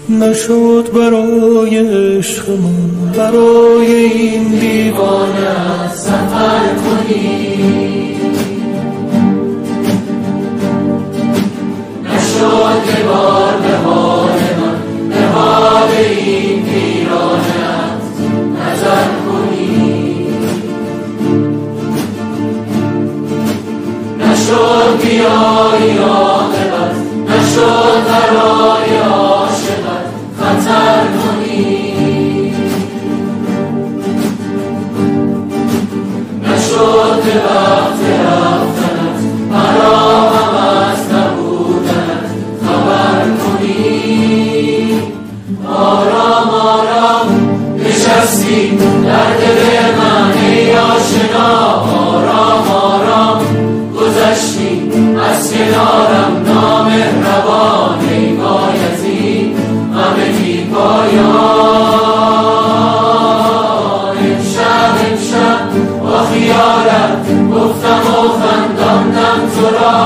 نشد برای عشقمون، برای این دیوانه سفر کنی. نشد که بار به حال من، به حال این ویرانه‌ات نظر کنی. نشد بیایی عاقبت، نشد برای عاشقت خطر کنی. نشد به وقت رفتنت، مرا غم از نبودنت خبر کنی. آرام آرام نشستی در دل من ای آشنا، آرام آرام گذشتی از کنارم نامهربان ای بایزید غم بی پایان. امشب با خیالت گفتم و خنداندم تو را